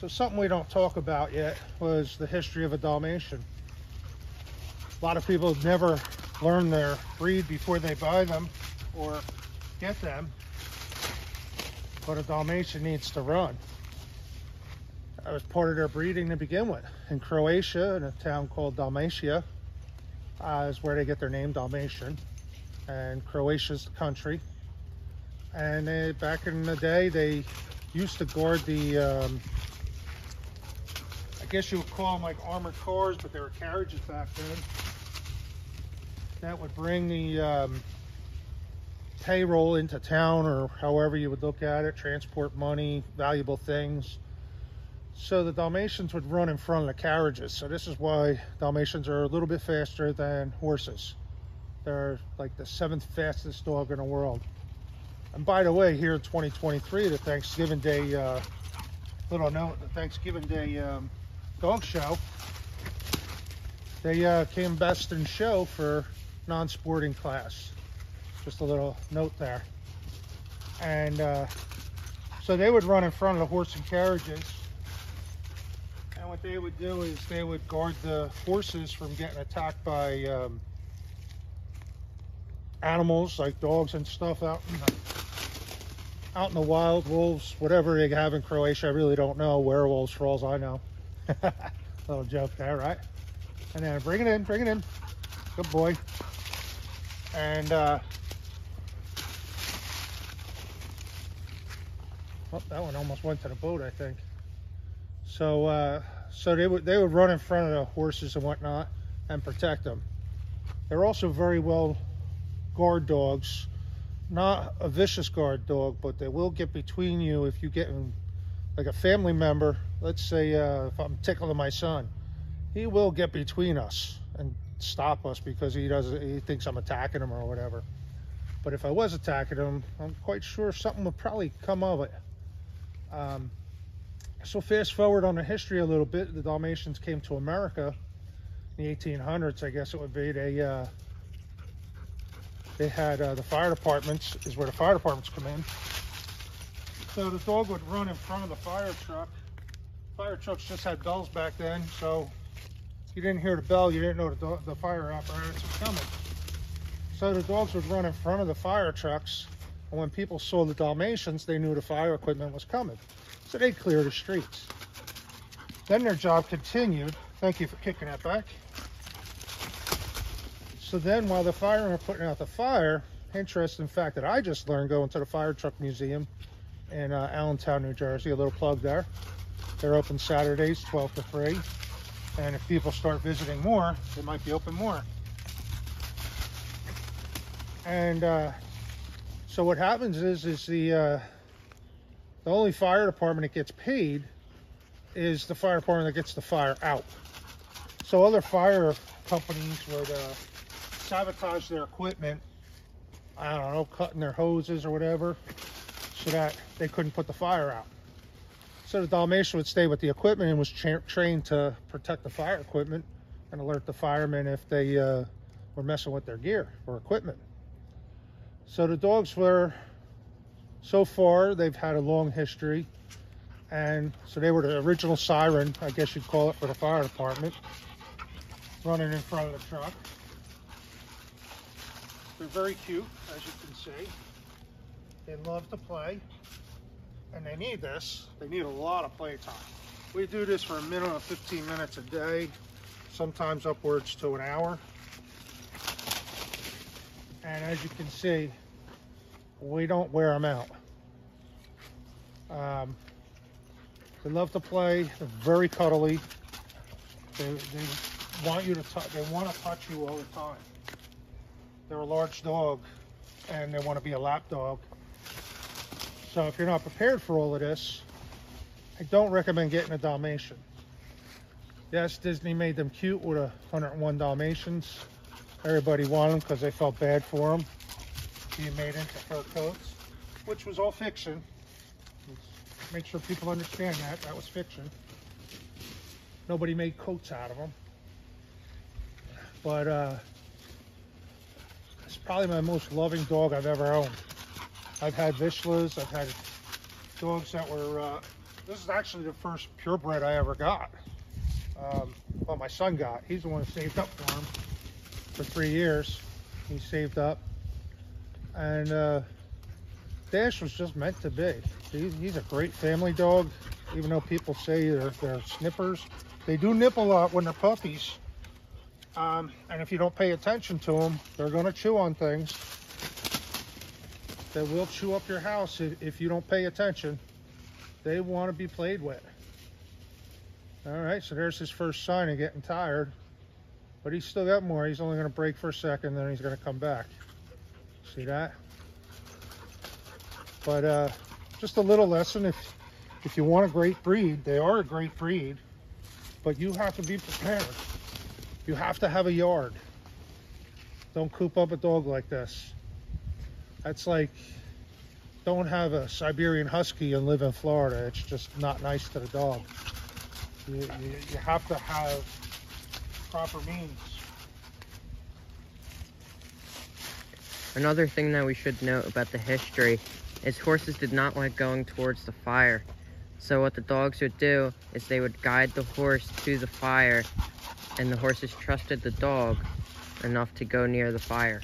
So something we don't talk about yet was the history of a Dalmatian. A lot of people never learn their breed before they buy them or get them, but a Dalmatian needs to run. That was part of their breeding to begin with. In Croatia, in a town called Dalmatia, is where they get their name, Dalmatian. And Croatia's the country. And back in the day, they used to guard the, I guess you would call them like armored cars, but they were carriages back then. That would bring the payroll into town, or however you would look at it, transport money, valuable things. So the Dalmatians would run in front of the carriages. So this is why Dalmatians are a little bit faster than horses. They're like the 7th fastest dog in the world. And by the way, here in 2023, the Thanksgiving Day, little note, the Thanksgiving Day dog show, they came best in show for non-sporting class. Just a little note there. And so they would run in front of the horse and carriages. And what they would do is they would guard the horses from getting attacked by animals like dogs and stuff out in the wild, wolves, whatever they have in Croatia. I really don't know. Werewolves, for all I know. Little joke there, right? And then bring it in, bring it in. Good boy. And oh, that one almost went to the boat, I think. So so they would run in front of the horses and whatnot and protect them. They're also very well guard dogs. Not a vicious guard dog, but they will get between you if you get in, like a family member. Let's say if I'm tickling my son, he will get between us and stop us because he thinks I'm attacking him or whatever. But if I was attacking him, I'm quite sure something would probably come of it. So fast forward on the history a little bit, the Dalmatians came to America in the 1800s, I guess it would be. They had the fire departments, is where the fire departments come in. So the dog would run in front of the fire truck. Fire trucks just had bells back then, so you didn't hear the bell, you didn't know the fire apparatus was coming. So the dogs would run in front of the fire trucks, and when people saw the Dalmatians, they knew the fire equipment was coming. So they'd clear the streets. Then their job continued. Thank you for kicking that back. So then while the firemen were putting out the fire, interesting fact that I just learned going to the Fire Truck Museum in Allentown, New Jersey, a little plug there. They're open Saturdays, 12 to 3. And if people start visiting more, they might be open more. And so what happens is the only fire department that gets paid is the fire department that gets the fire out. So other fire companies would sabotage their equipment, I don't know, cutting their hoses or whatever, so that they couldn't put the fire out. So the Dalmatian would stay with the equipment and was trained to protect the fire equipment and alert the firemen if they were messing with their gear or equipment. So the dogs were, so far, they've had a long history, and so they were the original siren, I guess you'd call it, for the fire department, running in front of the truck. They're very cute, as you can see. They love to play, and they need this. They need a lot of play time. We do this for a minimum of 15 minutes a day, sometimes upwards to an hour. And as you can see, we don't wear them out. They love to play. They're very cuddly. They want you to they want to touch you all the time. They're a large dog, and they want to be a lap dog. So if you're not prepared for all of this, I don't recommend getting a Dalmatian. Yes, Disney made them cute with 101 Dalmatians. Everybody wanted them because they felt bad for them being made into fur coats, which was all fiction. Let's make sure people understand that. That was fiction. Nobody made coats out of them. But it's probably my most loving dog I've ever owned. I've had Vizslas, I've had dogs that were This is actually the first purebred I ever got. Well, my son got. He's the one who saved up for him for 3 years. He saved up. And Dash was just meant to be. He's a great family dog, even though people say they're snippers. They do nip a lot when they're puppies. And if you don't pay attention to them, they're going to chew on things. They will chew up your house if you don't pay attention. They want to be played with. All right, so there's his first sign of getting tired. But he's still got more. He's only going to break for a second, then he's going to come back. See that? But just a little lesson. If you want a great breed, they are a great breed. But you have to be prepared. You have to have a yard. Don't coop up a dog like this. That's like, don't have a Siberian Husky and live in Florida. It's just not nice to the dog. You have to have proper means. Another thing that we should note about the history is horses did not like going towards the fire. So what the dogs would do is they would guide the horse to the fire, and the horses trusted the dog enough to go near the fire.